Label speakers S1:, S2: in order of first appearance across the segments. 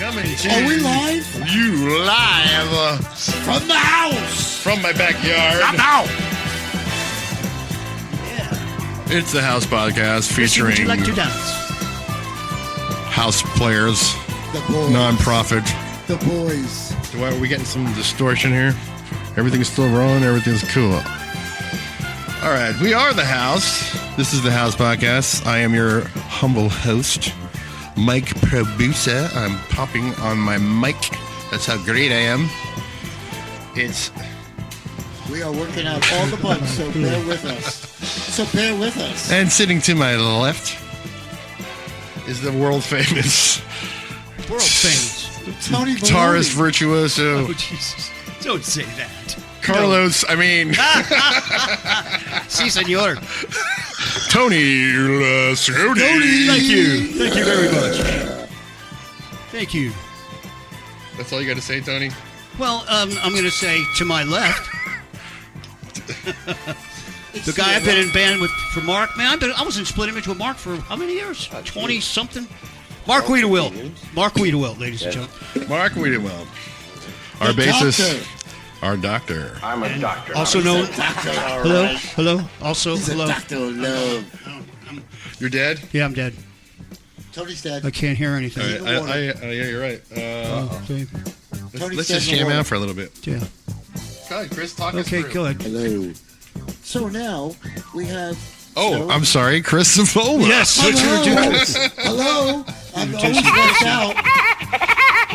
S1: Coming to
S2: Are we live?
S1: you live
S2: From the house.
S1: from my backyard.
S2: Out.
S1: It's the House Podcast
S3: Would
S1: featuring
S3: you like to dance?
S1: house players,
S2: The boys.
S1: non-profit.
S2: The boys.
S1: Why are we getting some distortion here? Everything's still rolling. Everything's cool. All right, we are the house. This is the House Podcast. I am your humble host, Mike Probusa. I'm popping on my mic. That's how great I am.
S2: We are working out all the bugs, so bear with us.
S1: And sitting to my left is the world famous
S3: World famous.
S2: Tony
S1: guitarist
S2: Maloney.
S1: virtuoso
S3: Oh, Jesus. Don't say that.
S1: Carlos. I mean
S3: Si, senor.
S1: Tony Lascodi.
S3: Thank you. Thank you very much. Thank you.
S1: That's all you got to say, Tony.
S3: Well, I'm going to say to my left, the guy I've been in band with for Mark. Man, I was in Split Image with Mark for how many years? 20-something? Mark Wiedewill. Mark Wiedewill, ladies and gentlemen.
S1: Mark Wiedewill. Our
S2: The
S1: bassist.
S2: doctor.
S1: Our doctor.
S4: I'm a doctor.
S3: Also known...
S2: Doctor, all
S3: Hello?
S2: right.
S3: Hello? Also,
S2: He's
S3: hello?
S2: a doctor of love.
S1: You're dead?
S3: Yeah, I'm dead.
S2: Tony's dead.
S3: I can't hear anything.
S1: All right, yeah, you're right.
S3: Okay.
S2: Tony's
S1: Let's
S2: dead
S1: just
S2: in the
S1: jam
S2: water.
S1: out for a little bit.
S3: Yeah.
S1: Go ahead, Chris, talk us
S3: Okay,
S1: through.
S3: good.
S2: Hello. So now we have.
S1: Oh, I'm sorry, Chris Savola.
S3: Yes, switch your
S2: Hello.
S3: duties.
S2: Hello. I'm always left out.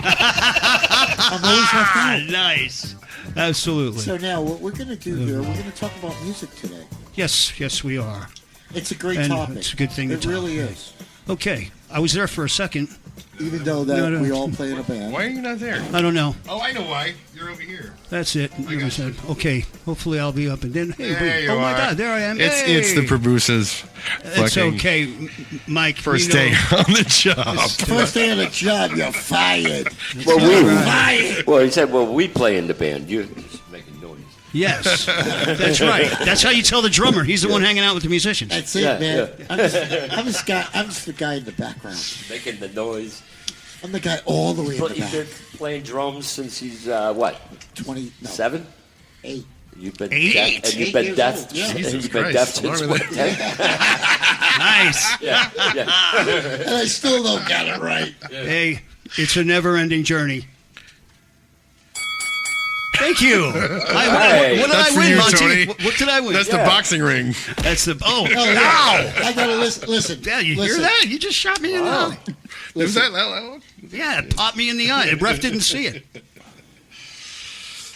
S2: I'm always left out.
S3: Nice. Absolutely.
S2: So now what we're going to do here, we're going to talk about music today.
S3: Yes, we are.
S2: It's a great
S3: And
S2: topic.
S3: it's a good thing to
S2: It
S3: talk
S2: really
S3: about.
S2: is.
S3: Okay, I was there for a second.
S2: Even though that
S3: No.
S2: we all play in a band.
S1: Why are you not there?
S3: I don't know.
S1: Oh, I know why. You're over here.
S3: That's it.
S1: I got you.
S3: Okay, hopefully I'll be up and then. Hey,
S1: There
S3: wait,
S1: you
S3: oh my
S1: are.
S3: God, there I am.
S1: It's the
S3: Hey!
S1: Probusas.
S3: It's
S1: fucking
S3: okay, Mike.
S1: First
S3: we know-
S1: day on the job.
S2: First day of the job, you're fired.
S4: Well,
S2: Fired.
S4: well, he said, well, we play in the band. You're just making noise.
S3: Yes, that's right. That's how you tell the drummer. He's the one hanging out with the musicians.
S2: That's it,
S4: Yeah,
S2: man.
S4: yeah.
S2: I'm just the guy in the background.
S4: Making the noise.
S2: I'm the guy all the way in the
S4: He's
S2: back.
S4: been playing drums since he's, what,
S2: 20, no,
S4: 7?
S2: 8.
S4: You've been
S3: Eight?
S4: deaf, and you've
S2: 8
S4: been
S2: years
S4: deaf.
S2: old, yeah.
S4: and
S1: Jesus
S4: you've been
S1: Christ,
S4: deaf since
S1: longer
S4: what,
S1: than-
S4: 10?
S3: Nice.
S4: Yeah, yeah.
S2: And I still don't got it right.
S3: Hey, it's a never-ending journey. Thank you. What did
S1: That's
S3: I
S1: for
S3: win,
S1: you,
S3: Monty?
S1: Tony.
S3: What did I win?
S1: That's the
S4: Yeah.
S1: boxing ring.
S3: That's the. Oh,
S2: Oh, yeah. I gotta listen.
S3: yeah. You
S2: listen.
S3: hear that? You just shot me in the eye.
S1: Is that loud?
S3: Yeah, it popped me in the eye. The ref didn't see it.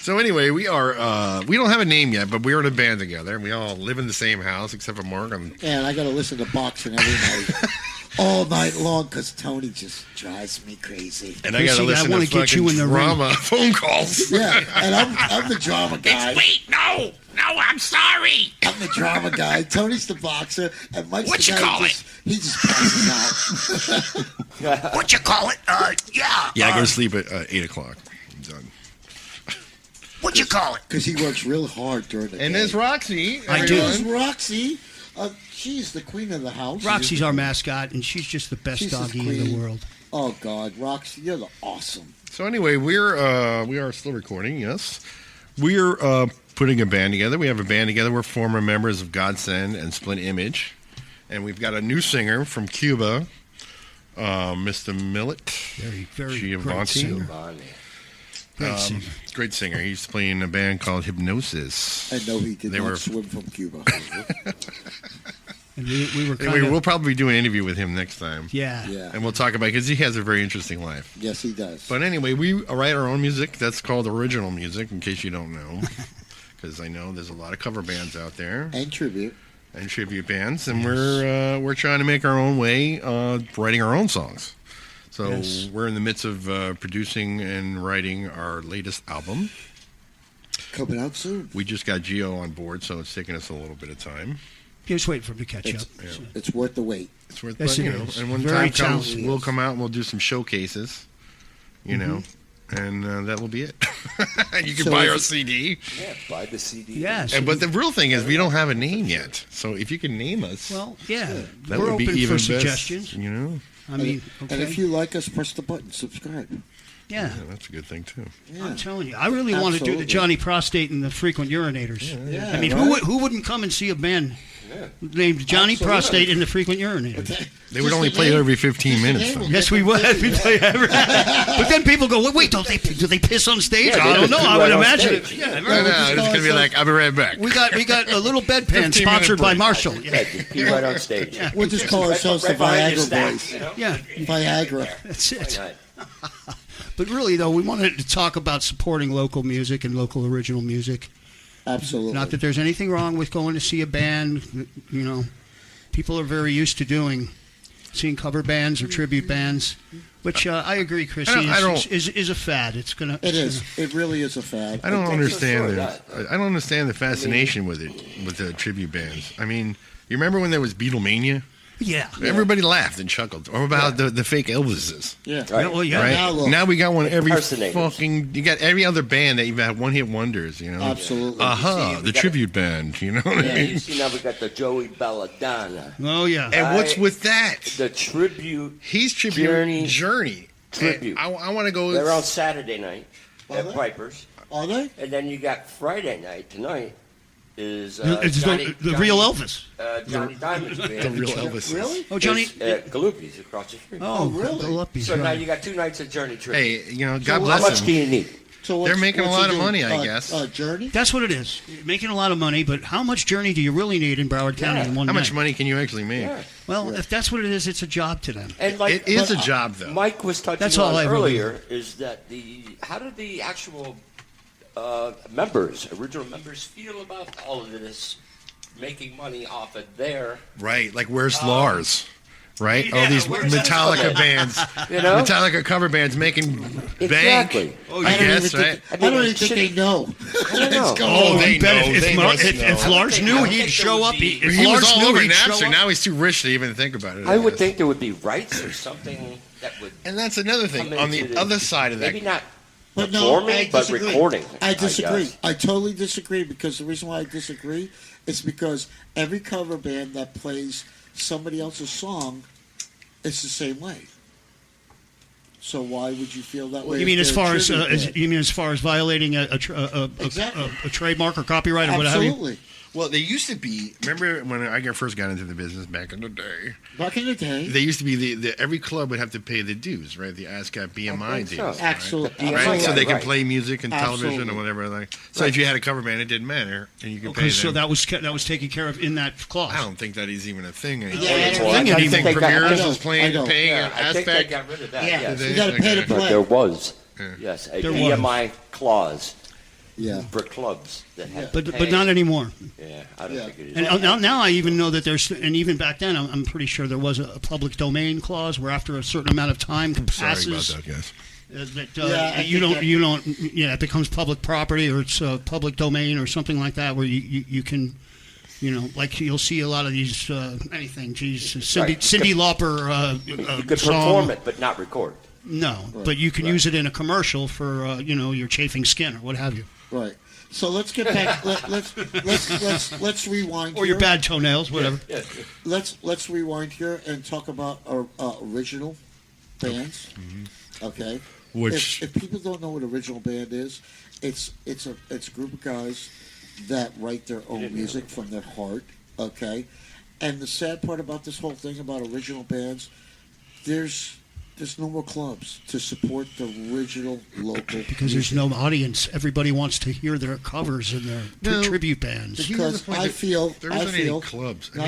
S1: So anyway, we are we don't have a name yet, but we're in a band together. We all live in the same house except for Mark.
S2: And I gotta listen to boxing every night. All night long because Tony just drives me crazy.
S1: And I gotta
S3: Chrissy, I
S1: listen
S3: wanna
S1: to
S3: get you
S1: fucking
S3: in the ring.
S1: drama phone calls.
S2: Yeah, and I'm the drama guy.
S1: no, I'm sorry.
S2: I'm the drama guy. Tony's the boxer, and Mike's
S1: What
S2: the
S1: you
S2: guy
S1: call
S2: who he just passes out.
S3: What you call it? Yeah.
S1: Yeah, I go to sleep at 8 o'clock. I'm done.
S3: What you call it?
S2: Because he works real hard during the
S1: And
S2: day.
S1: there's Roxy.
S3: I
S2: And
S3: do.
S2: there's Roxy. She's the queen of the house.
S3: Roxy's our mascot, and she's just the best
S2: She's the
S3: doggy in the
S2: queen.
S3: world.
S2: Oh God, Roxy, you're the awesome.
S1: So anyway, we are still recording. Yes, we're putting a band together. We have a band together. We're former members of Godsend and Split Image, and we've got a new singer from Cuba, Mr. Millet.
S3: Very, very great
S1: Giovanni.
S3: singer. Great singer.
S1: Great singer. He's playing a band called Hypnosis.
S2: I know he did
S1: They
S2: not
S1: were-
S2: swim from Cuba.
S3: And we were
S1: And
S3: kind of.
S1: we'll probably do an interview with him next time.
S3: Yeah.
S2: Yeah.
S1: And we'll talk about because he has a very interesting life.
S2: Yes, he does.
S1: But anyway, we write our own music. That's called original music, in case you don't know. Because I know there's a lot of cover bands out there
S2: And tribute.
S1: and tribute bands, and we're trying to make our own way, writing our own songs. So
S3: Yes.
S1: we're in the midst of producing and writing our latest album.
S2: Coming out soon.
S1: We just got Gio on board, so it's taking us a little bit of time.
S3: Just wait for him to catch
S2: It's,
S3: up.
S2: it's worth the wait.
S1: It's worth,
S3: Yes,
S1: but, you
S3: it
S1: know,
S3: is.
S1: and when
S3: Very
S1: time comes,
S3: talented.
S1: we'll come out and we'll do some showcases. You know, and that will be it. You can
S2: So
S1: buy
S2: if-
S1: our CD.
S4: Yeah, buy the CD.
S3: Yes.
S1: But the real thing is, we don't have a name yet. So if you can name us,
S3: Well, yeah.
S1: that
S3: we're
S1: would be
S3: open
S1: even
S3: for
S1: best,
S3: suggestions.
S1: You know,
S3: I mean,
S2: And
S3: okay.
S2: if you like us, press the button, subscribe.
S3: Yeah.
S1: Yeah, that's a good thing too.
S2: Yeah.
S3: I'm telling you, I really want to do the
S2: Absolutely.
S3: Johnny Prostate and the Frequent Urinators.
S2: Yeah,
S3: I mean,
S2: right?
S3: who wouldn't come and see a band named Johnny
S2: Absolutely.
S3: Prostate and the Frequent Urinators?
S1: They would only play every 15 minutes. Though.
S3: Yes, we would. We play every. But then people go, wait, do they piss on stage?
S4: Yeah,
S3: I
S4: they
S3: don't know.
S4: do
S3: I
S4: right
S3: would
S4: on
S3: imagine.
S4: stage.
S3: Yeah,
S1: No, no, it's gonna be like, I'll be right back.
S3: we got a little bedpan
S1: 15-minute
S3: sponsored by
S1: break.
S3: Marshall.
S4: Yeah, just pee right on stage.
S2: We'll just call ourselves the
S4: Right behind your
S2: Viagra
S4: stack,
S2: Boys.
S4: you know?
S3: Yeah,
S2: Viagra.
S3: that's it.
S4: Why not?
S3: But really, though, we wanted to talk about supporting local music and local original music.
S2: Absolutely.
S3: Not that there's anything wrong with going to see a band. You know, people are very used to seeing cover bands or tribute bands, which I agree, Chrissy,
S1: I don't-
S3: is a fad. It's gonna.
S2: It is. It really is a fad.
S1: I don't
S4: Okay,
S1: understand
S4: sure,
S1: the I don't understand the fascination with it, with the tribute bands. I mean, you remember when there was Beatlemania?
S3: Yeah.
S1: Everybody laughed and chuckled. Or about the fake Elvises,
S2: Yeah.
S4: Right.
S3: Well, yeah.
S1: right?
S2: Now look.
S1: Now we got one every
S4: Impersonators.
S1: fucking. You got every other band that you've had one-hit wonders. You know,
S2: Absolutely.
S1: Aha,
S4: we
S1: the
S4: got
S1: tribute band. You know what I
S4: Yeah,
S1: mean?
S4: you see now we got the Joey Belladonna,
S3: Oh yeah.
S1: And what's with that?
S4: the tribute.
S1: He's tribute Journey.
S4: Tribute.
S1: And I want to go.
S4: They're on Saturday night
S2: Are
S4: at
S2: they?
S4: Piper's,
S2: Are they?
S4: and then you got Friday night tonight. Is
S3: It's
S4: Johnny,
S3: the real Elvis.
S4: Johnny Diamond's band.
S1: The real Elvis.
S2: Really?
S3: Oh, Johnny.
S4: Is at Galuppi's across the street.
S3: Oh,
S2: really?
S3: Gillespie's,
S4: So now
S3: right.
S4: you got 2 nights of Journey tribute.
S1: Hey, you know,
S2: So
S1: God
S4: How
S1: bless
S4: much
S1: him.
S4: do you need?
S2: So
S1: They're making a
S2: what's
S1: lot
S2: he
S1: of money,
S2: doing?
S1: I guess.
S2: Journey?
S3: That's what it is. You're making a lot of money, but how much journey do you really need in Broward County
S4: Yeah.
S3: in one
S1: How much
S3: night?
S1: money can you actually make?
S4: Yeah.
S3: Well, if that's what it is, it's a job to them.
S4: And like
S1: It is a job, though.
S4: Mike was touching
S3: That's all
S4: on
S3: I really-
S4: earlier, is that how did the actual members, original members, feel about all of this, making money off of their,
S1: Right, like where's Lars? Right, all
S3: yeah,
S1: these
S3: where's
S1: Metallica bands,
S4: you know?
S1: Metallica cover bands making
S4: Exactly.
S1: bank.
S3: Oh,
S1: I
S3: yeah.
S1: guess,
S2: don't even
S1: right?
S2: think, I don't even think they know.
S4: I don't know.
S1: Oh, they
S3: you bet
S1: know.
S3: if,
S1: They must
S3: if
S1: know.
S3: Lars
S4: I
S3: knew,
S4: would
S3: he'd
S4: think
S3: show
S4: there
S3: up.
S4: would be-
S3: If
S1: He was
S3: Lars
S1: all
S3: knew,
S1: over
S3: he'd show
S1: Napster.
S3: up.
S1: Now he's too rich to even think about it.
S4: I would
S1: guess.
S4: think there would be rights or something that would
S1: And that's another thing.
S4: come
S1: On the
S4: into the-
S1: other side of that,
S4: maybe not
S2: But no,
S4: performing,
S2: I
S4: but
S2: disagree.
S4: recording.
S2: I disagree.
S4: guess.
S2: I totally disagree because the reason why I disagree is because every cover band that plays somebody else's song is the same way. So why would you feel that way?
S3: You mean
S2: if
S3: as
S2: they're a
S3: far as
S2: tribute band?
S3: you mean as far as violating
S2: Exactly.
S3: a trademark or copyright or what have you?
S2: Absolutely.
S1: well, they used to be. Remember when I first got into the business back in the day?
S2: Back in the day,
S1: They used to be every club would have to pay the dues, right? The ASCAP BMI
S4: think
S1: dues,
S4: so.
S1: right?
S2: absolutely,
S1: Right, so they can
S4: Right.
S1: play music and television
S2: Absolutely.
S1: or whatever. Like, so if you had a cover band, it didn't matter, and you could pay them.
S3: So that was taken care of in that clause.
S1: I don't think that is even a thing anymore.
S2: Yeah, I don't
S4: Well,
S3: think
S4: I
S3: anymore.
S1: think
S4: they got-
S1: Premier's
S2: I know,
S1: is paying
S4: Yeah, I think they
S1: ASPAC.
S4: got rid of that.
S2: yeah,
S4: yes.
S2: you got to pay to
S1: Okay.
S4: But
S2: play.
S4: there was,
S1: Yeah.
S4: yes, a
S3: There was.
S4: BMI clause
S2: Yeah,
S4: for clubs that had to
S3: But
S4: pay.
S3: not anymore.
S4: Yeah, I don't
S2: Yeah.
S4: think it is.
S3: And now I even know that there's, and even back then, I'm pretty sure there was a public domain clause where after a certain amount of time
S1: Sorry
S3: passes,
S1: about that, guys.
S2: Yeah, I
S3: you
S2: think
S3: don't, yeah, it becomes public property or it's public domain or something like that where you can, like you'll see a lot of these anything. Geez,
S4: Right.
S3: Cindy Lauper
S4: you could
S3: song.
S4: perform it, but not record.
S3: No, but you can use it in a commercial for your chafing skin or what have you,
S2: right. So let's get back. Let's rewind.
S3: or your
S2: here.
S3: bad toenails, whatever.
S4: Yeah.
S2: Let's rewind here and talk about our original bands. Okay.
S1: Which
S2: If people don't know what original band is, it's a group of guys that write their own music from their heart. Okay. And the sad part about this whole thing about original bands, there's no more clubs to support the original local
S3: Because there's no audience. Everybody wants to hear their covers and their
S1: No.
S3: tribute bands.
S1: Here's
S2: because
S1: the point
S2: I
S1: that
S2: feel
S1: there isn't any
S2: feel
S1: clubs. I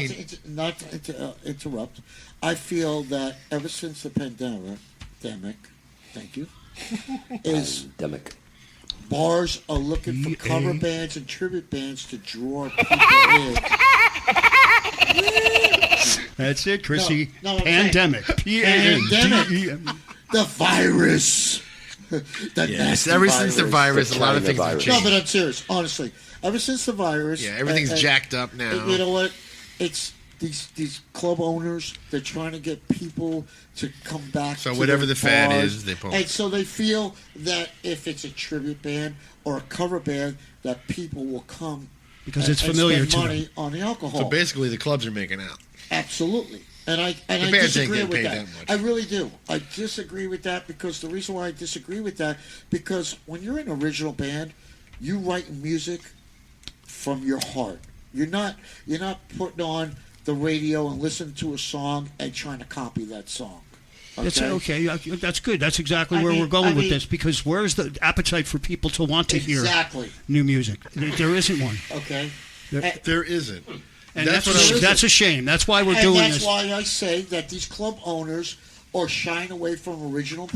S2: Not,
S1: mean-
S2: to interrupt. I feel that ever since the pandemic, thank you, is
S4: Pandemic.
S2: bars are looking for cover
S3: EA.
S2: bands and tribute bands to draw people in.
S3: That's it, Chrissy.
S2: No, I'm
S3: Pandemic. P-A-N-D-E-M.
S2: The virus. The
S1: yes,
S2: nasty
S1: ever since the virus, a lot of
S4: China
S1: things have
S4: virus.
S2: No,
S1: changed.
S2: but I'm serious. Honestly, ever since the virus,
S1: Yeah, everything's jacked up now.
S2: You know what? It's these club owners. They're trying to get people to come back.
S1: So
S2: to
S1: whatever
S2: their
S1: the fad
S2: bars.
S1: is, they pull.
S2: And so they feel that if it's a tribute band or a cover band, that people will come
S3: Because
S2: and-
S3: it's
S2: and
S3: familiar
S2: spend
S3: to
S2: money
S3: them.
S2: on the alcohol.
S1: So basically, the clubs are making out.
S2: Absolutely, And I
S1: bands ain't
S2: disagree
S1: getting
S2: with
S1: paid
S2: that.
S1: that much.
S2: I really do. I disagree with that because the reason why I disagree with that, because when you're an original band, you write music from your heart. You're not putting on the radio and listening to a song and trying to copy that song.
S3: That's okay. That's good. That's exactly
S2: I
S3: where
S2: mean-
S3: we're going
S2: I
S3: with
S2: mean-
S3: this, because where's the appetite for people to want to hear
S2: Exactly.
S3: new music? There isn't one.
S2: Okay.
S1: There isn't.
S3: And
S1: That's
S3: that's,
S1: what I was-
S3: that's a shame. That's why we're
S2: And
S3: doing
S2: that's
S3: this.
S2: why I say that these club owners are shying away from original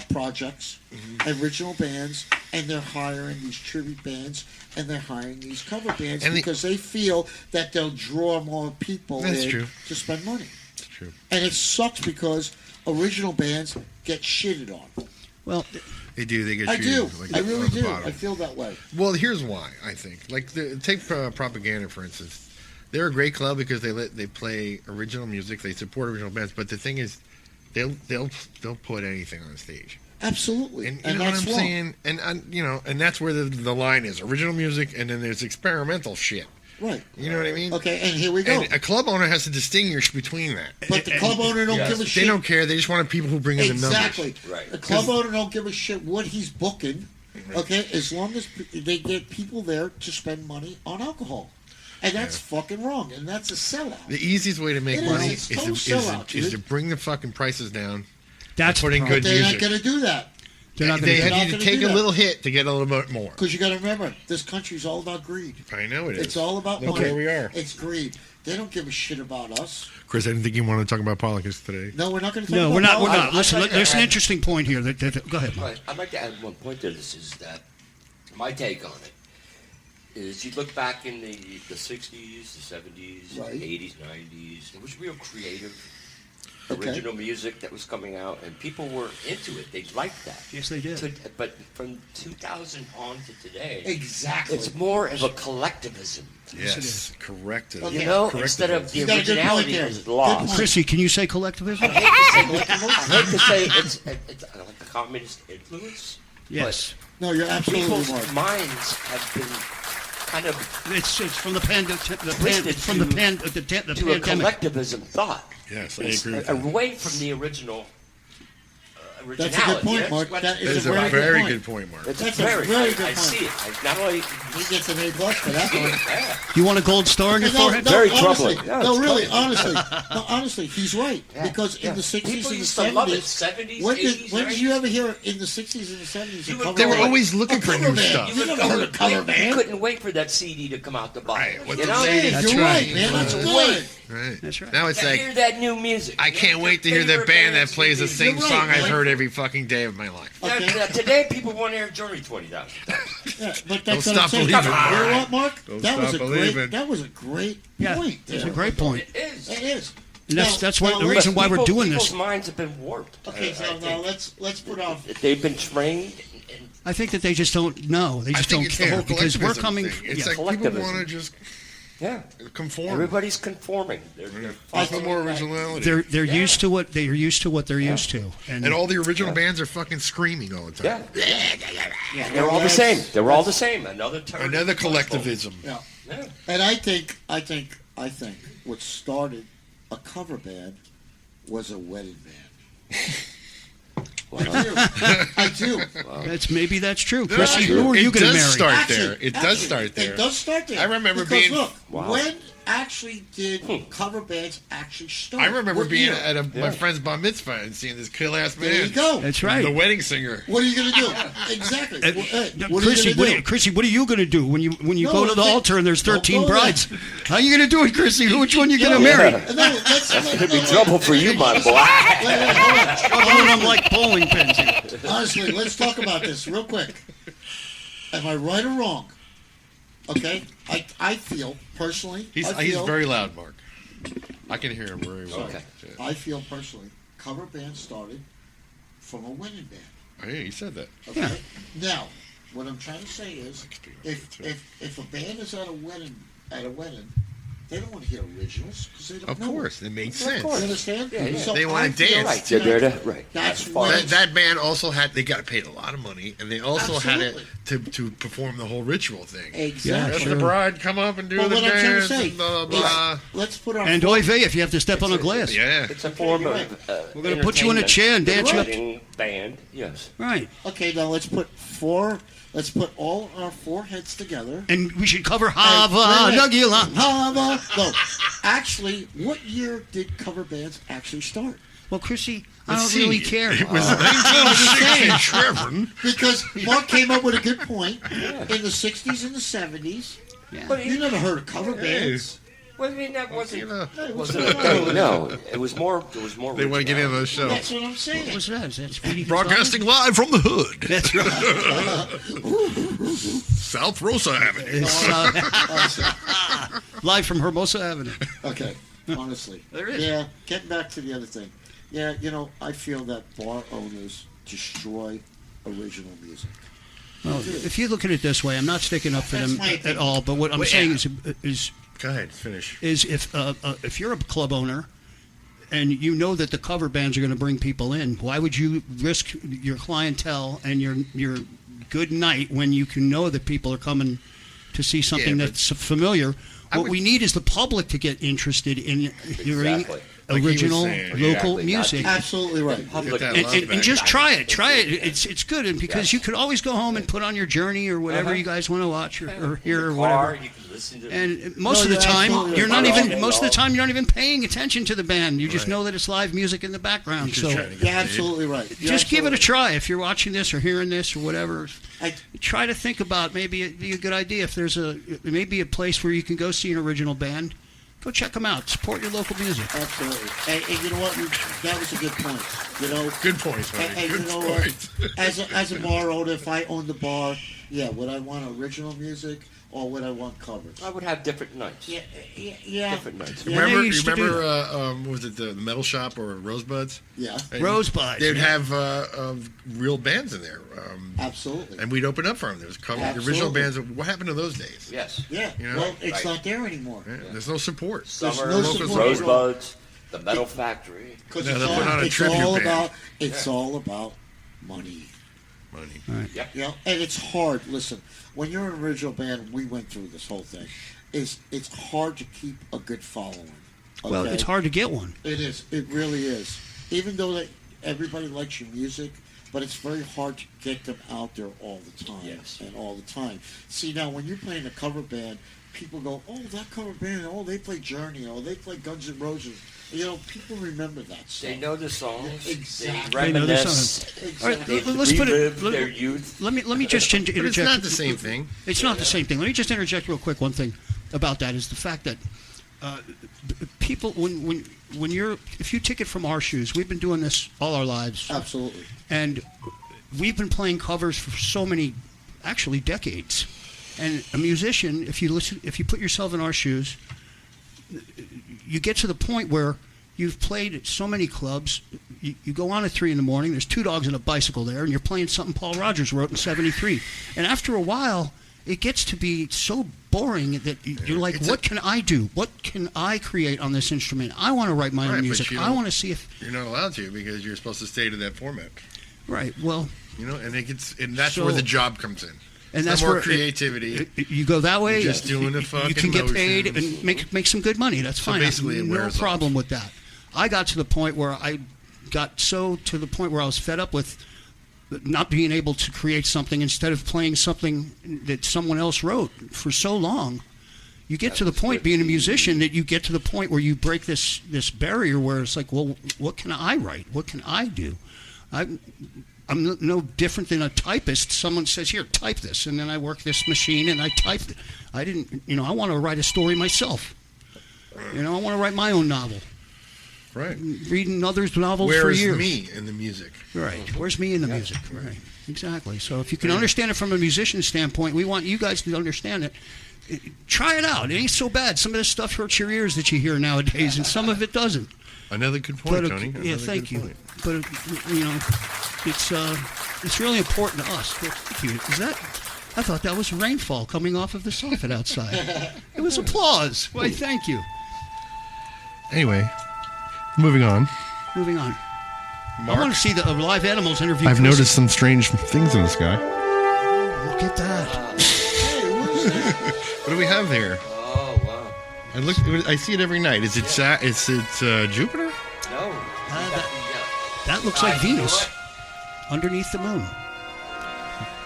S2: projects, original bands, and they're hiring these tribute bands and they're hiring these cover bands
S1: And
S2: because they feel that they'll draw more people
S1: That's
S2: in
S1: true.
S2: to spend money.
S1: It's true.
S2: And it sucks because original bands get shitted on.
S3: Well,
S1: They do. They get
S2: I
S1: treated
S2: do.
S1: like
S2: I really
S1: on the
S2: do.
S1: bottom.
S2: I feel that way.
S1: Well, here's why I think. Like, take Propaganda for instance. They're a great club because they play original music. They support original bands. But the thing is, they'll put anything on stage.
S2: Absolutely.
S1: And you know what
S2: that's
S1: I'm
S2: wrong.
S1: saying? And that's where the line is: original music, and then there's experimental shit.
S2: Right.
S1: You know what I mean?
S2: Okay, and here we go.
S1: And a club owner has to distinguish between that.
S2: But the club owner don't
S4: Yes.
S2: give a
S1: They
S2: shit.
S1: don't care. They just want people who bring in the
S2: Exactly.
S1: numbers.
S4: Right.
S2: The club owner don't give a shit what he's booking. Okay, as long as they get people there to spend money on alcohol, and that's fucking wrong, and that's a sellout.
S1: The easiest way to make
S2: It is.
S1: money
S2: It's
S1: is
S2: total sellout,
S1: is to
S2: dude.
S1: bring the fucking prices down.
S3: that's
S1: putting
S3: the problem.
S1: good
S2: They're
S1: music.
S2: not going to do that
S3: They're not
S1: They
S3: going
S2: not
S1: have you to
S2: gonna
S1: take
S2: do
S1: a
S2: that.
S1: little hit to get a little bit more.
S2: because you got to remember this country's all about greed.
S1: I know it is.
S2: It's all about
S1: Look
S2: money.
S1: where we are.
S2: It's greed. They don't give a shit about us.
S1: Chris, I didn't think you wanted to talk about politics today.
S2: No, we're not going to talk
S3: No,
S2: about
S3: we're not. We're
S2: politics.
S3: not. Listen,
S4: I'd like
S3: there's
S4: to
S3: an
S4: add-
S3: interesting point here. Go ahead, Mike.
S4: Right. I'd like to add one point to this is that my take on it is you look back in the 60s, the 70s,
S2: Right.
S4: the 80s, 90s, there was real creative,
S2: Okay.
S4: original music that was coming out, and people were into it. They liked that.
S3: Yes, they did.
S4: But from 2000 on to today,
S2: Exactly.
S4: it's more of a collectivism.
S3: Yes, it is.
S1: Correct.
S2: Okay.
S4: You know,
S1: Correct
S4: instead of the
S2: You got a good point
S4: originality
S2: there.
S4: is
S2: Good
S4: lost.
S2: point.
S3: Chrissy, can you say collectivism?
S4: I hate to say it's like a communist influence.
S3: Yes.
S2: No, you're absolutely
S4: People's
S2: right.
S4: minds have been kind of
S3: It's from the pandemic.
S4: Twisted
S3: From the
S4: to-
S3: pandemic.
S4: to a collectivism thought.
S1: Yes, I
S4: It's
S1: agree with that.
S4: away from the original
S2: That's a
S4: originality.
S2: good point,
S4: That's
S2: Mark.
S4: what-
S2: That
S1: That
S2: is
S1: is
S2: a
S1: a
S2: very
S1: very
S2: good
S1: good point, Mark.
S4: It's
S2: That's a
S4: very,
S2: very
S4: I,
S2: good
S4: I
S2: point.
S4: see it. Not only
S2: He gets an A plus for that one.
S4: yeah,
S3: You want a gold star on your
S2: No,
S3: forehead?
S2: no,
S4: Very
S2: honestly,
S4: troubling. Yeah,
S2: no,
S4: it's
S2: really,
S4: troubling.
S2: honestly, he's right.
S4: Yeah,
S2: Because
S4: yeah.
S2: in the 60s
S4: People
S2: and the
S4: used to love it.
S2: 70s,
S4: 70s,
S2: when
S4: 80s,
S2: did you ever hear in the 60s and the 70s?
S4: You
S2: a
S4: would-
S2: cover
S1: They were
S2: band?
S1: always looking
S2: A
S1: for
S2: cover
S1: new
S2: band.
S1: stuff.
S2: You never heard a cover
S4: You
S2: band?
S4: couldn't wait for that CD to come out to buy it.
S1: What
S4: You
S1: the
S4: know?
S1: CD?
S3: That's
S2: You're
S3: right.
S2: right, man. That's
S4: Wait.
S2: good.
S1: Right.
S3: That's right.
S1: Now it's
S4: To
S1: like,
S4: hear that new music.
S1: I can't wait to hear the
S4: Favorite
S1: band that
S4: band's
S1: plays the
S4: CDs.
S1: same
S2: You're right,
S1: song I've
S2: man.
S1: heard every fucking day of my life.
S2: Okay.
S4: Today, people want to hear Journey 20,000 times.
S2: Yeah, but
S1: Don't
S2: that's what
S1: stop
S2: I'm saying.
S1: believing.
S2: You know what, Mark?
S1: Don't
S2: That was
S1: stop
S2: a
S1: believing.
S2: great. That was a great
S3: Yeah,
S2: point.
S3: it's a
S2: there.
S3: great point.
S4: It is.
S2: It is.
S3: And that's
S2: Now-
S3: that's why
S2: now
S3: the
S2: let's-
S3: reason why we're doing
S4: People's
S3: this.
S4: minds have been warped.
S2: Okay,
S4: I
S2: so now
S4: think.
S2: let's put off.
S4: They've been trained. And
S3: I think that they just don't know. They
S1: I
S3: just
S1: think
S3: don't
S1: it's the
S3: care
S1: whole
S3: because we're
S1: collectivism
S3: coming.
S1: thing. It's
S3: yeah.
S1: like people
S4: Collectivism.
S1: want to just
S4: yeah,
S1: conform.
S4: everybody's conforming. They're
S1: There's no more originality.
S3: They're used to what they're used to what they're used to,
S1: And all the original bands are fucking screaming all the time.
S4: yeah. They're all the same. They're all the same. Another term.
S1: Another collectivism.
S2: Yeah.
S4: Yeah.
S2: And I think what started a cover band was a wedding band. I do.
S3: maybe that's true.
S1: No,
S3: Chrissy, who are you
S1: it
S3: going to
S1: does
S3: marry?
S1: start
S2: Actually,
S1: there. It does start there.
S2: It does start there.
S1: I remember
S2: because
S1: being-
S2: look,
S4: Wow.
S2: when actually did cover bands actually start?
S1: I remember
S2: What
S1: being
S2: year?
S1: at my friend's bar mitzvah and seeing this kill ass
S2: There you
S1: band.
S2: go.
S3: That's right.
S1: The wedding singer.
S2: What are you going to do? Exactly.
S3: Uh,
S2: What are
S3: Chrissy,
S2: you going to do?
S3: Chrissy, what are you going to do when you
S2: No,
S3: go to the
S2: they-
S3: altar and there's
S2: don't
S3: 13
S2: go there.
S3: brides? How are you going to do it, Chrissy? Which one you going to
S2: No,
S3: marry?
S2: No, that's
S4: It'd be trouble for you, my boy.
S3: Oh, I'm like bowling pins. here.
S2: Honestly, let's talk about this real quick. Am I right or wrong? Okay, I feel personally.
S1: He's
S2: I feel,
S1: very loud, Mark. I can hear him very well.
S4: Okay.
S2: I feel personally, cover bands started from a winning band.
S1: Oh, yeah, you said that.
S2: Okay. Now, what I'm trying to say is, if a band is at a wedding, They don't want to hear originals because they don't
S1: Of
S2: know.
S1: course, it makes
S4: Of
S1: sense.
S2: You
S4: course.
S2: understand?
S4: Yeah, yeah.
S2: So
S1: They wanna
S2: I feel
S1: dance.
S4: Right, they're there to right.
S2: That's
S4: As far
S2: when-
S4: as-
S1: That band also they got paid a lot of money, and they also had it
S2: Absolutely.
S1: to perform the whole ritual thing.
S2: Exactly.
S1: Let the bride come up and do
S2: Well,
S1: the
S2: what I'm trying to
S1: dance,
S2: say
S1: and blah blah
S2: is,
S1: blah.
S2: let's put our
S3: And oy vey if you have to step on a glass.
S1: Yeah,
S4: It's a form
S2: you're
S4: of.
S2: right.
S3: We're gonna put you in a chair and dance you up.
S4: Band, yes.
S3: Right.
S2: Okay, now let's put all our four heads together.
S3: And we should cover
S2: Hey,
S3: Hava
S2: wait a minute.
S3: Nagila.
S2: Hava. No, actually, what year did cover bands actually start?
S3: Well, Chrissy, I
S1: Let's
S3: don't
S1: see.
S3: really care.
S1: It was
S2: saying.
S1: 1967.
S2: Because Mark came up with a good point. In the 60s and the 70s,
S3: Yeah.
S2: you never heard of cover bands.
S4: Well, I mean, that wasn't.
S1: You know,
S4: Wasn't a thing. No, it was more. It was more.
S1: they want to get into
S4: originality.
S1: those shows.
S2: That's what I'm saying.
S3: What's that? Is that Speedy
S1: Broadcasting live from the hood,
S3: Gonzales? That's right.
S1: South Rosa Avenue.
S3: It's, live from Hermosa Avenue.
S2: Okay, honestly.
S3: There is.
S2: Yeah, getting back to the other thing. Yeah, I feel that bar owners destroy original music.
S3: Well, if you look at it this way, I'm not sticking up for
S2: That's
S3: them
S2: my
S3: at
S2: opinion.
S3: all. But what I'm
S1: Well,
S3: saying
S1: yeah.
S3: is
S1: Go ahead, finish.
S3: if you're a club owner and you know that the cover bands are going to bring people in, why would you risk your clientele and your good night when you can know that people are coming to see something
S1: Yeah, but
S3: that's familiar?
S1: I
S3: What
S1: would-
S3: we need is the public to get interested in hearing
S4: Exactly.
S1: Like he was
S3: original
S1: saying.
S3: local
S4: Exactly.
S3: music.
S2: Absolutely right.
S4: Public.
S1: Get that
S3: And,
S1: love
S3: and
S1: back.
S3: just try it. It's good, and because
S4: Yes.
S3: you could always go home and put on your Journey or whatever
S4: Uh-huh.
S3: you guys want to watch or
S4: In
S3: hear
S4: the
S3: or
S4: car,
S3: whatever.
S4: you can listen to.
S3: And most
S2: No,
S3: of the
S2: you're
S3: time,
S2: absolutely
S3: you're not
S2: right.
S3: even. Most of the time, you're not even paying attention to the band. You just
S1: Right.
S3: know that it's live music in the background.
S1: Just
S3: So
S1: trying to get
S2: You're
S1: paid.
S2: absolutely right. You're
S3: just give it a
S2: absolutely
S3: try. If you're watching this or hearing this or whatever,
S2: right.
S3: try to think about maybe it'd be a good idea if there's maybe a place where you can go see an original band. Go check them out. Support your local music.
S2: Absolutely. And you know what? That was a good point.
S1: Good point, Tony.
S2: And
S1: Good
S2: you know
S1: point.
S2: what? As a bar owner, if I owned the bar, yeah, would I want original music or would I want covers?
S4: I would have different nights.
S2: Yeah.
S4: Different nights.
S2: Yeah.
S3: they
S1: Remember,
S3: used to do
S1: was it the Metal Shop or Rosebuds?
S2: Yeah,
S1: And
S3: Rosebuds,
S1: They'd
S3: yeah.
S1: have real bands in there,
S2: absolutely.
S1: and we'd open up for them. There was the original
S2: Absolutely.
S1: bands. What happened to those days?
S4: Yes.
S2: Yeah.
S1: You know?
S2: Well, it's
S4: Right.
S2: not there anymore.
S1: Yeah, there's no support.
S4: Summer,
S2: no support.
S4: Rosebuds, the Metal Factory.
S2: Because
S1: No,
S2: it's,
S1: they'll put on a tribute
S2: all
S1: band.
S2: about all about money.
S1: Money.
S4: Yep.
S2: You know, and it's hard. Listen, when you're an original band, we went through this whole thing. It's hard to keep a good following.
S3: Well,
S2: okay?
S3: it's hard to get one.
S2: It is. It really is. Even though everybody likes your music, but it's very hard to get them out there all the time.
S4: Yes.
S2: And all the time. See, now when you're playing a cover band, people go, "Oh, that cover band! Oh, they play Journey! Oh, they play Guns N' Roses!" You know, people remember that stuff.
S4: They know the songs.
S2: Yeah, exactly.
S4: They
S3: They know the
S4: reminisce.
S3: All right,
S2: Exactly.
S3: let's put it.
S4: Relive their youth.
S3: Let me just interject.
S1: But it's not the same thing.
S3: It's not the same thing. Let me just interject real quick. One thing about that is the fact that people, when you're, if you take it from our shoes, we've been doing this all our lives,
S2: Absolutely.
S3: and we've been playing covers for so many, actually decades. And a musician, if you put yourself in our shoes, you get to the point where you've played at so many clubs. You go on at 3 in the morning. There's two dogs and a bicycle there, and you're playing something Paul Rogers wrote in '73. And after a while, it gets to be so boring that you're like,
S1: It's
S3: what can I do? What can I create on this instrument? I want to write my
S1: Right,
S3: own
S1: but
S3: music.
S1: you
S3: I
S1: don't-
S3: want to see if
S1: You're not allowed to because you're supposed to stay to that format.
S3: right. Well,
S1: You know, and that's
S3: So-
S1: where the job comes in.
S3: and
S1: It's
S3: that's
S1: not more
S3: where
S1: creativity.
S3: You go that way.
S1: You're just doing the
S3: you
S1: fucking
S3: can get paid
S1: motions.
S3: and make some good money. That's
S1: So
S3: fine.
S1: basically it
S3: no
S1: wears
S3: problem
S1: off.
S3: with that. I got to the point where I was fed up with not being able to create something instead of playing something that someone else wrote for so long. You get to the point being a musician that you get to the point where you break this barrier where it's like, well, what can I write? What can I do? I'm no different than a typist. Someone says, here, type this. And then I work this machine and I type it. I want to write a story myself. I want to write my own novel.
S1: Right.
S3: Reading others' novels for
S1: Where's
S3: years.
S1: me in the music?
S3: Right. Where's me in the music? Right. Exactly. So if you can understand it from a musician standpoint, we want you guys to understand it. Try it out. It ain't so bad. Some of this stuff hurts your ears that you hear nowadays, and some of it doesn't.
S1: Another good point,
S3: But,
S1: Tony.
S3: yeah,
S1: Another
S3: thank
S1: good
S3: you.
S1: point.
S3: But it's really important to us. Thank you. Is that I thought that was rainfall coming off of the soffit outside. It was applause. Why, thank you.
S1: Anyway, moving on.
S3: Moving on.
S1: Mark,
S3: I want to see the live animals interview.
S1: I've
S3: Chris.
S1: noticed some strange things in the sky.
S3: Look at that.
S2: Hey, what is that?
S1: What do we have here?
S4: Oh wow.
S1: I see it every night. Is it Jupiter?
S4: No.
S3: That looks like Venus underneath the moon.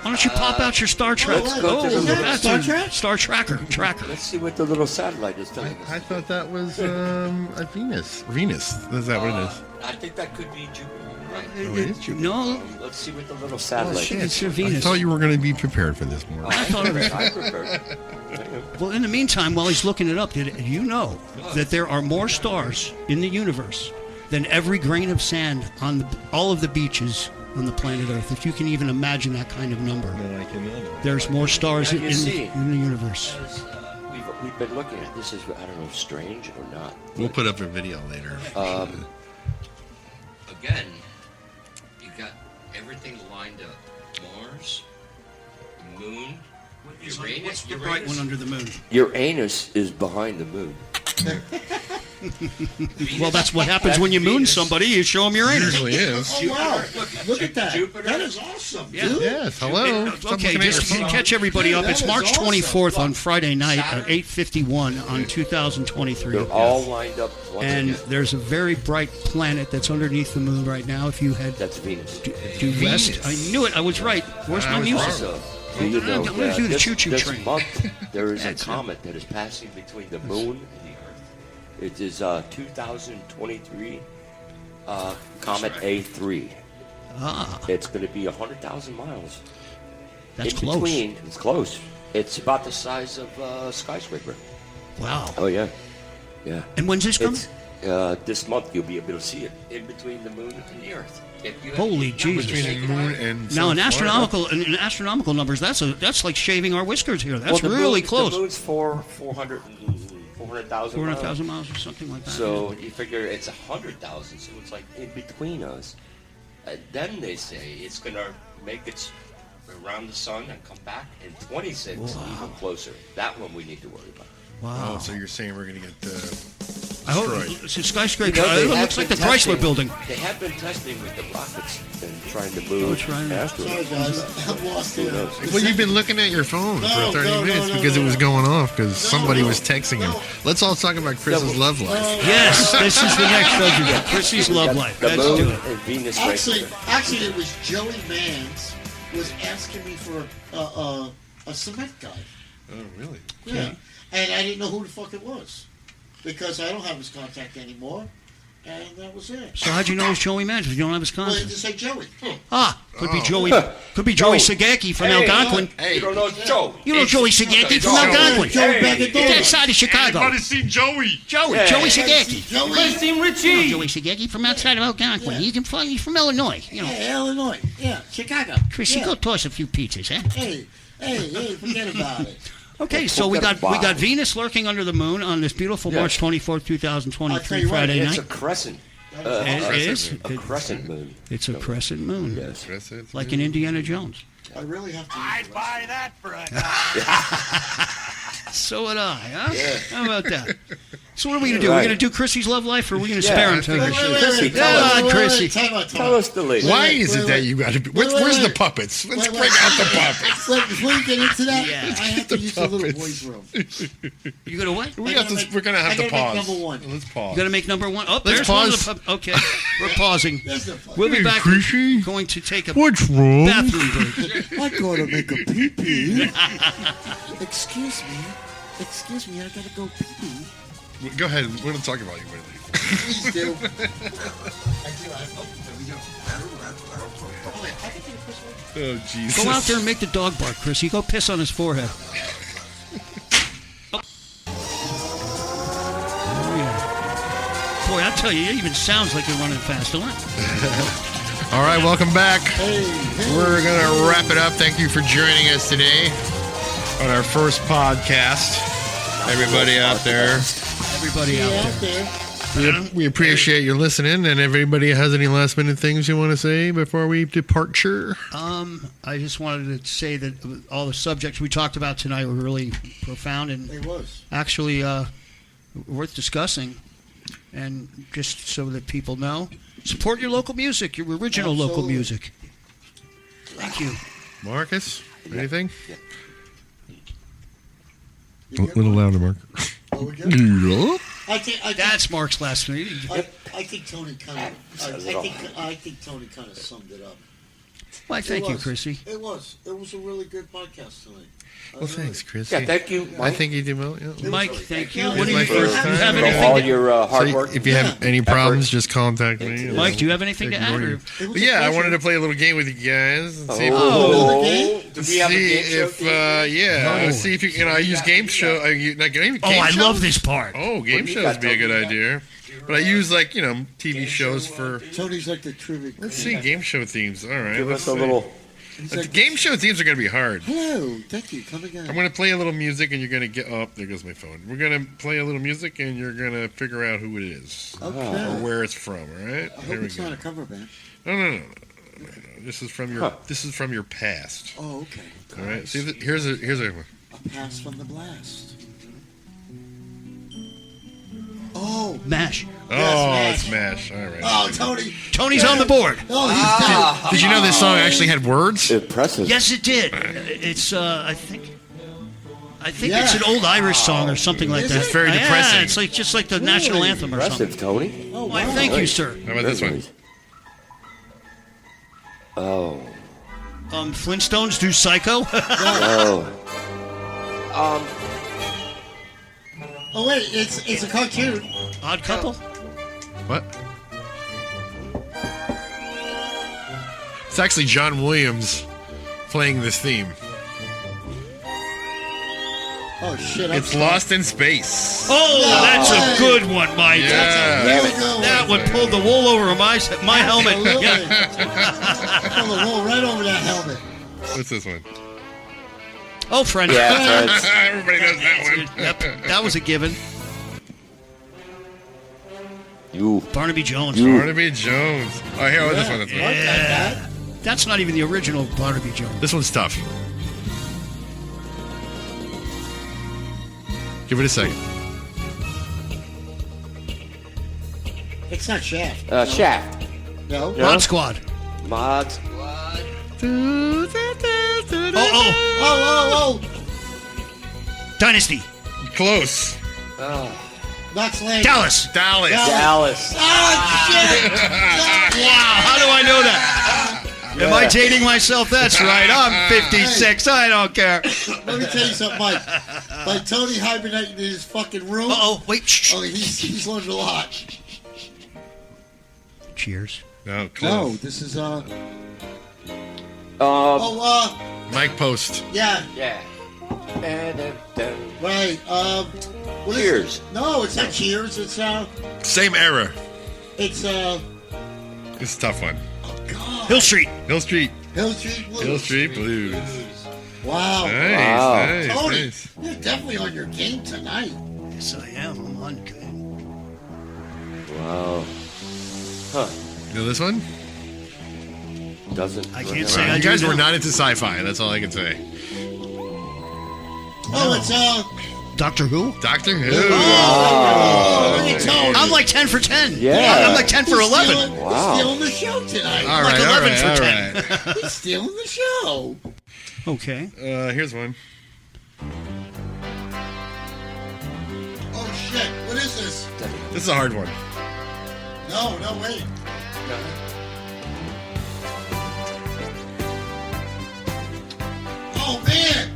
S3: Why don't you pop out your Star Trek?
S4: let's go to the little-
S3: that's
S2: Star
S3: a
S2: Trek?
S3: Star Tracker.
S4: Let's see what the little satellite is telling us.
S1: I thought that was a Venus. Venus. Is that what it is?
S4: I think that could be Jupiter. Right.
S1: Oh, it is Jupiter.
S3: No,
S4: Let's see what the little satellite is.
S3: it's a
S1: I
S3: Venus.
S1: thought you were going to be prepared for this more.
S3: I thought of it.
S4: I prefer.
S3: Well, in the meantime, while he's looking it up, did you know that there are more stars in the universe than every grain of sand on all of the beaches on the planet Earth? If you can even imagine that kind of number.
S1: I cannot.
S3: There's more stars
S4: Yeah,
S3: in,
S4: you see.
S3: in the universe.
S4: We've been looking at this. Is I don't know, strange or not.
S1: We'll put up a video later.
S4: Again, you got everything lined up. Mars, the moon, Uranus.
S3: What's the bright one under the moon?
S4: Uranus is behind the moon.
S3: Well, that's what happens when you moon
S4: Venus.
S3: somebody. You show them your anus.
S1: Usually is.
S2: Oh, wow. Look at that.
S4: Jupiter.
S2: That is awesome,
S3: Yeah.
S2: dude.
S1: Yes. Hello. Stop
S3: Okay,
S1: looking at
S3: just
S1: your
S3: to
S1: phone.
S3: catch everybody up,
S2: Dude,
S3: it's
S2: that
S3: March
S2: is awesome.
S3: 24th on Friday night at 8:51 on 2023.
S4: They're all lined up. Once
S3: And
S4: again.
S3: there's a very bright planet that's underneath the moon right now. If you head
S4: That's Venus.
S3: due west, I knew it. I was right. Where's
S1: I
S3: my
S1: was
S3: music?
S1: wrong.
S4: So, do you know
S3: I'm gonna do the
S4: this,
S3: choo-choo
S4: this
S3: train.
S4: month there is a
S3: That's it.
S4: comet that is passing between the moon and the Earth. It is 2023 Comet A3.
S3: Ah,
S4: It's going to be 100,000 miles.
S3: that's
S4: in
S3: close.
S4: between, it's close. It's about the size of a skyscraper.
S3: Wow.
S4: Oh yeah, yeah.
S3: And when's this coming?
S4: It's this month you'll be able to see it in between the moon and the Earth. If you have
S3: Holy
S4: the
S3: Jesus.
S4: numbers
S1: Between the
S4: taken
S1: moon
S4: out.
S1: and
S3: Now,
S1: South
S3: in astronomical numbers, that's like shaving our whiskers here. That's
S4: Well, the
S3: really
S4: moon,
S3: close.
S4: The moon's 400,000
S3: 400,000
S4: miles.
S3: miles or something like that.
S4: So you figure it's 100,000, so it's like in between us. Then they say it's going to make its around the sun and come back in 26, even closer. That one we need to worry about.
S3: wow.
S1: Oh, so you're saying we're going to get
S3: I hope
S1: destroyed.
S3: it's a skyscraper.
S4: They
S3: It
S4: have
S3: looks like the
S4: been
S3: Chrysler
S4: testing-
S3: building.
S4: They have been testing with the rockets and trying to move
S3: trying to-
S4: asteroids.
S2: Sorry, guys. I'm lost
S4: Who
S2: here.
S4: knows?
S1: Well, you've been looking at your phone
S2: No,
S1: for 30
S2: no,
S1: minutes
S2: no,
S1: because
S2: no,
S1: it was
S2: no.
S1: going off because somebody
S2: no,
S1: was texting him.
S2: no.
S1: Let's all talk about Chris's love life.
S3: Yes, this is the next subject. Chrissy's love life.
S4: The
S3: Let's
S4: moon
S3: do it.
S4: and Venus
S2: Actually,
S4: right
S2: actually, it was Joey Mans was asking me for a cement guy.
S1: Oh, really?
S2: Yeah, and I didn't know who the fuck it was because I don't have his contact anymore, and that was it.
S3: So how'd you know it was Joey Mans if you don't have his
S2: Well, he
S3: contact?
S2: just say Joey.
S3: Ah, could be
S1: Oh.
S3: Joey. Could be Joey Sagaki from
S4: Hey,
S3: Algonquin.
S1: Hey,
S4: You don't know Joe.
S3: You know Joey Sagaki from
S4: Joey.
S3: Algonquin.
S2: Joey
S4: Hey,
S2: back at
S3: It's that
S2: Dover.
S3: side of Chicago.
S1: see Joey?
S3: Joey,
S4: Yeah.
S3: Joey Sagaki.
S2: Joey.
S3: You know Joey Sagaki from outside of Algonquin.
S2: Yeah.
S3: He's from Illinois. You know,
S2: Yeah, Illinois. Yeah, Chicago.
S3: Chrissy,
S2: yeah.
S3: go toss a few pizzas, huh?
S2: Hey, forget about it.
S3: Okay, so we got
S4: Wow.
S3: Venus lurking under the moon on this beautiful
S4: Yeah.
S3: March 24th,
S2: I'll tell
S3: 2023
S2: you what,
S3: Friday
S4: It's
S3: night.
S4: a crescent.
S3: It is.
S4: A crescent moon.
S3: It's a crescent moon,
S4: Yes.
S3: like in Indiana Jones.
S2: I really have to.
S5: I'd buy that for a
S3: So would I, huh?
S4: Yeah.
S3: How about that? So what are we going to do? We're
S4: Right.
S3: going to do Chrissy's love life, or are we going to
S4: Yeah,
S3: spare
S4: I
S3: him to
S4: think
S3: her?
S4: we should. Chrissy,
S3: Come on, Chrissy.
S2: Time out,
S4: Tell us the latest.
S1: Why
S2: Wait,
S1: is it
S2: wait,
S1: that
S2: wait.
S1: you got to be?
S2: Wait,
S1: Where's the
S2: wait.
S1: puppets? Let's
S2: Wait,
S1: bring out the puppets.
S2: Wait, before you get into that,
S3: Yeah.
S2: I have to use the little boys' room.
S3: You going to what?
S1: We got this. We're gonna have
S2: I
S1: to
S2: gotta make
S1: pause.
S2: number one.
S1: Let's pause.
S3: You got to make number one. Oh,
S1: Let's
S3: there's one of
S1: pause.
S3: the okay, we're pausing.
S2: That's the fun.
S3: We'll be
S1: Hey,
S3: back.
S1: Chrissy.
S3: We're going to take a
S1: What's wrong?
S3: bathroom break.
S2: I gotta make a pee pee. Excuse me, I gotta go pee pee.
S1: Go ahead. We're gonna talk about you. Whitney.
S2: Please do.
S1: Oh Jesus!
S3: Go out there and make the dog bark, Chrissy. Go piss on his forehead. Oh. Oh, yeah. Boy, I tell you, it even sounds like you're running fast. Don't it?
S1: All right, welcome back. We're gonna wrap it up. Thank you for joining us today on our first podcast. Everybody out there.
S3: Everybody
S2: Yeah,
S3: out
S2: out
S3: there.
S2: there.
S1: We appreciate you listening, and everybody has any last minute things you want to say before we departure?
S3: I just wanted to say that all the subjects we talked about tonight were really profound and
S2: It was.
S3: actually worth discussing. And just so that people know, support your local music, your original local
S2: Absolutely.
S3: music. Thank you.
S1: Marcus, anything?
S2: You
S1: A
S2: get
S1: little
S2: one?
S1: louder, Mark.
S2: Oh, we good?
S1: Yeah.
S2: I think
S3: That's Mark's last meeting.
S2: I think Tony kind of. I think Tony kind of summed it up.
S3: Why, thank
S2: It
S3: you,
S2: was.
S3: Chrissy.
S2: It was a really good podcast tonight.
S1: Well, thanks, Chris.
S4: Yeah, thank you,
S1: I
S4: Mike,
S1: think you did well. Yeah.
S3: Mike, thank you.
S2: It's
S3: What do
S1: my
S3: you
S1: first
S3: you
S1: time.
S3: have
S4: for
S3: anything
S4: all
S3: to,
S4: your hard
S1: So
S4: work.
S1: if you have any problems, just contact me.
S3: Mike, do you have anything to add?
S1: Ignore
S3: Or?
S1: you.
S2: It was a
S1: Yeah, I
S2: pleasure.
S1: wanted to play a little game with you guys and see if
S4: Oh,
S2: game?
S4: do we have a game show?
S1: if see if you I use game show. Not game
S3: Oh, I
S1: shows?
S3: love this part.
S1: Oh, game
S4: What do you
S1: shows
S4: got,
S1: would be a good
S4: Toby?
S1: idea. But I use TV shows for.
S2: Tony's like the trivia.
S1: Let's see game show themes. All right,
S4: Give
S1: let's
S4: us a
S1: see.
S4: little.
S2: He's
S1: The
S2: like,
S1: game show themes are going to be hard.
S2: hello, thank you. Come again.
S1: I'm going to play a little music, and you're going to get. Oh, there goes my phone. We're going to play a little music, and you're going to figure out who it is or
S2: Okay.
S1: where it's from. All right.
S2: I
S1: Here
S2: hope
S1: we
S2: it's
S1: go.
S2: not a cover band.
S1: No. This is from your. This is from your past.
S2: Oh, okay.
S1: All right. See, here's a one.
S2: A pass from the blast. Oh,
S3: MASH.
S1: Oh,
S2: Yes,
S1: it's Smash. All right.
S2: oh, Tony.
S3: Tony's on the board.
S2: Oh, he's dead.
S1: Did you know this song actually had words?
S4: Impressive.
S3: Yes, it did. It's I think
S2: Yeah.
S3: it's an old Irish song or something like
S2: Is
S3: that.
S2: it?
S1: It's very depressing.
S3: Yeah, it's like just like the national anthem or something.
S4: Impressive, Tony.
S2: Oh,
S3: Why,
S2: wow.
S3: thank you, sir.
S1: How about this one?
S4: Oh.
S3: Flintstones do Psycho.
S4: Oh.
S2: Oh, wait, it's a cartoon.
S3: Odd Couple.
S1: What? It's actually John Williams playing this theme.
S2: Oh, shit.
S1: It's Lost in Space.
S3: Oh, that's a good one, Mike.
S1: Yeah.
S2: Really good one.
S3: That one pulled the wool over my helmet.
S2: Absolutely.
S3: Yeah.
S2: Pull the wool right over that helmet.
S1: What's this one?
S3: Oh, French.
S4: Yeah, French.
S1: Everybody knows that one.
S3: Yep, that was a given.
S4: You.
S3: Barnaby Jones.
S1: Barnaby Jones. Oh, here, this one. This one.
S3: Yeah. That's not even the original Barnaby Jones.
S1: This one's tough. Give it a second.
S2: It's not Shaft.
S4: Shaft.
S2: No.
S4: Yeah.
S3: Mod Squad.
S4: Mod.
S3: Oh,
S2: Oh.
S3: Dynasty.
S1: Close.
S2: Not Slang.
S3: Dallas.
S1: Dallas.
S4: Dallas.
S2: Oh, shit.
S3: Wow, how do I know that? Am I dating myself? That's right. I'm 56. I don't care.
S2: Let me tell you something, Mike. Like Tony hibernating in his fucking room.
S3: Uh-oh. Wait. Shh.
S2: Oh, he's learned a lot.
S3: Cheers.
S1: No, close.
S2: No, this is
S4: Oh.
S1: Mike Post.
S2: yeah,
S4: Yeah.
S2: right. What is
S4: Cheers.
S2: it? No, it's not Cheers. It's
S1: Same era.
S2: it's
S1: It's a tough one.
S2: God.
S3: Hill Street.
S1: Hill Street.
S2: Hill Street Blues.
S1: Hill Street Blues.
S2: Wow.
S1: Nice,
S4: Wow.
S1: nice,
S2: Tony,
S1: nice.
S2: you're definitely on your game tonight.
S3: Yes, I am. I'm on good.
S4: Wow.
S1: You know this one?
S4: Doesn't.
S3: I can't say I
S1: You
S3: do
S1: guys were
S3: now.
S1: not into sci-fi. That's all I can say.
S2: Oh, it's
S3: Doctor Who?
S1: Doctor Who.
S2: Look at Tony.
S3: I'm like 10 for 10.
S4: Yeah.
S3: I'm like 10 for 11.
S4: Wow.
S2: He's stealing the show tonight.
S1: All
S3: like
S1: right,
S3: 11 for
S1: all
S3: 10.
S1: right.
S2: He's stealing the show.
S3: Okay.
S1: Here's one.
S2: Oh shit! What is this?
S1: This is a hard one.
S2: No, wait. Oh man!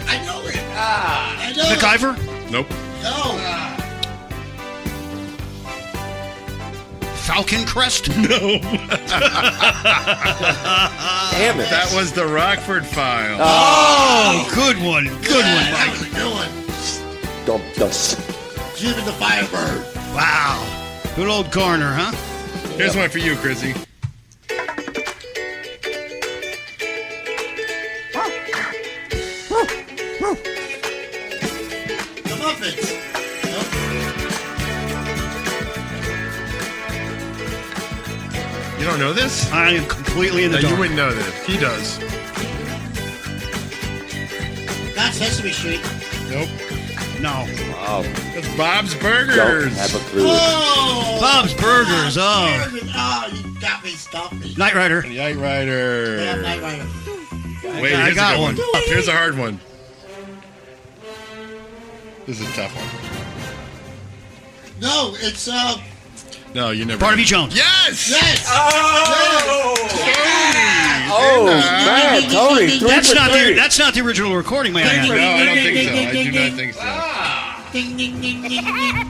S2: I know it. I know it.
S3: MacGyver?
S1: Nope.
S2: No.
S3: Falcon Crest?
S4: Damn it.
S1: That was the Rockford File.
S3: Oh, good one. Good one,
S2: That
S3: Mike.
S2: was a good one.
S4: Dump dust.
S2: Jim and the Firebird.
S3: Wow. Good old Garner, huh?
S1: Here's one for you, Chrissy.
S2: The Muppets. Nope.
S1: don't know this?
S3: I am completely in the
S1: No, you
S3: dark.
S1: wouldn't know this. He does.
S2: Not Sesame Street.
S1: Nope.
S3: No.
S4: Wow.
S1: That's Bob's
S4: Don't
S1: Burgers.
S4: have a clue.
S2: Oh,
S3: Bob's Burgers. Oh.
S2: Oh, you got me, stumped me.
S3: Knight Rider.
S1: Knight Rider.
S2: Yeah, Knight Rider.
S1: Wait,
S3: I
S1: here's
S3: got
S1: a good
S3: one.
S1: Here's a hard one. This is a tough one.
S2: No, it's
S1: No, you never.
S3: Barnaby Jones.
S1: Yes.
S2: yes.
S4: Oh, man, Tony, three
S3: That's
S4: for
S3: not
S4: three.
S3: that's not the original recording, may I add.
S1: No, I don't think so. I do not think so.
S2: Ding ding ding ding ding.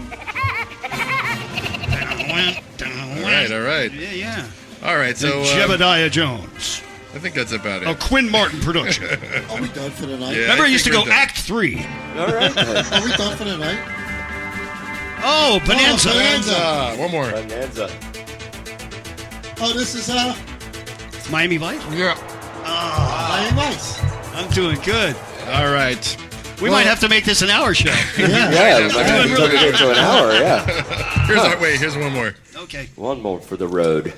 S1: All right.
S3: Yeah, yeah.
S1: All right, so
S3: Jebediah Jones.
S1: I think that's about
S3: A
S1: it.
S3: Quinn Martin production.
S2: Are we done for the night?
S1: Yeah.
S3: Remember,
S1: I
S3: it used to
S1: think
S3: go
S1: we're done.
S3: Act 3.
S4: All right. then.
S2: Are we done for the night?
S3: Oh, Bonanza.
S2: Oh, Bonanza.
S1: One more.
S4: Bonanza.
S2: Oh, this is
S3: Miami Vice.
S1: Yeah.
S2: Miami Vice.
S3: I'm doing good.
S1: All right.
S3: We might have to make this an hour show.
S4: Yeah, we might have to turn it into an hour, yeah.
S1: Here's one more.
S3: Okay.
S4: One more for the road.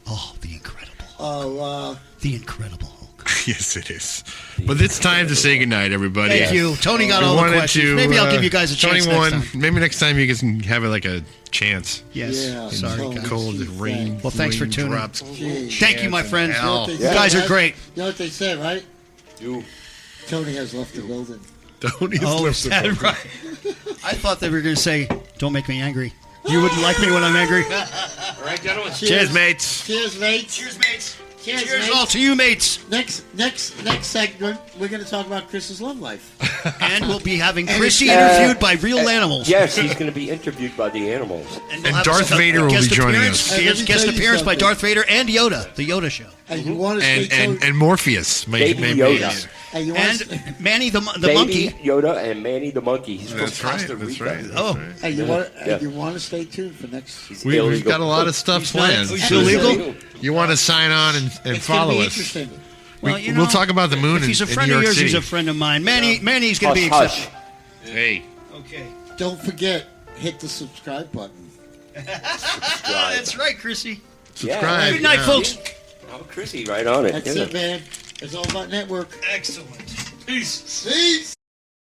S3: Oh, the incredible.
S2: Oh,
S3: The incredible Hulk.
S1: Yes, it is. But it's time to say goodnight, everybody.
S3: Thank you. Tony got
S1: We
S3: all the
S1: wanted
S3: questions.
S1: to,
S3: Maybe I'll give you guys a chance
S1: Tony
S3: next
S1: won.
S3: time.
S1: Maybe next time you guys can have like a chance.
S3: Yes.
S2: Yeah.
S3: Sorry,
S2: Tony.
S3: guys.
S1: Cold
S2: Gee,
S1: rain.
S3: Well, thanks for tuning.
S1: drops.
S2: Jeez.
S3: Thank you, my friends.
S1: Hell.
S3: You guys are great.
S2: You know what they say, right?
S4: You.
S2: Tony has left the building.
S1: Tony's
S3: Oh, is
S1: lifted
S3: that
S1: up.
S3: right? I thought they were going to say, "Don't make me angry." You wouldn't like me when I'm angry.
S4: All right, gentlemen.
S1: Cheers, mates.
S2: Cheers, mates.
S3: Cheers, mates.
S2: Cheers,
S3: Cheers
S2: mates.
S3: all to you, mates.
S2: Next segment, we're going to talk about Chris's love life.
S3: And we'll be having
S2: And
S3: Chrissy
S2: it's-
S3: interviewed by real animals.
S4: Yes, he's going to be interviewed by the animals.
S3: we'll
S1: And
S3: have
S1: Darth
S3: a
S1: Vader will
S3: guest
S1: be joining
S3: appearance-
S1: us.
S2: And let me
S3: Guest
S2: tell you
S3: appearance by
S2: something.
S3: Darth Vader and Yoda, the Yoda show.
S2: And you want to stay tuned.
S1: And Morpheus.
S4: Baby Yoda.
S2: And you want to
S3: And Manny the
S4: Baby
S3: monkey.
S4: Yoda and Manny the monkey. He's from
S1: That's right.
S4: Costa
S1: That's
S4: Rica.
S1: right.
S3: Oh.
S2: and you want
S4: Yeah.
S2: to stay tuned for next.
S4: He's
S1: We've
S4: illegal.
S1: got a lot of stuff
S3: He's not-
S1: planned.
S3: he's illegal?
S1: You want to sign on and
S2: It's gonna
S1: follow
S2: be
S1: us.
S2: interesting.
S3: Well,
S1: We'll talk about the moon
S3: If he's a
S1: in
S3: friend
S1: New
S3: of
S1: York
S3: yours, he's
S1: City.
S3: a friend of mine. Manny's going to be
S4: Hush,
S3: accepted.
S4: hush.
S1: Hey.
S3: Okay.
S2: Don't forget, hit the subscribe button.
S3: That's right, Chrissy.
S1: Subscribe.
S3: Good night,
S1: yeah.
S3: folks.
S4: Oh, Chrissy, right on it.
S2: That's
S4: isn't
S2: it, man. It's all about network.
S3: Excellent. Peace.
S2: Peace.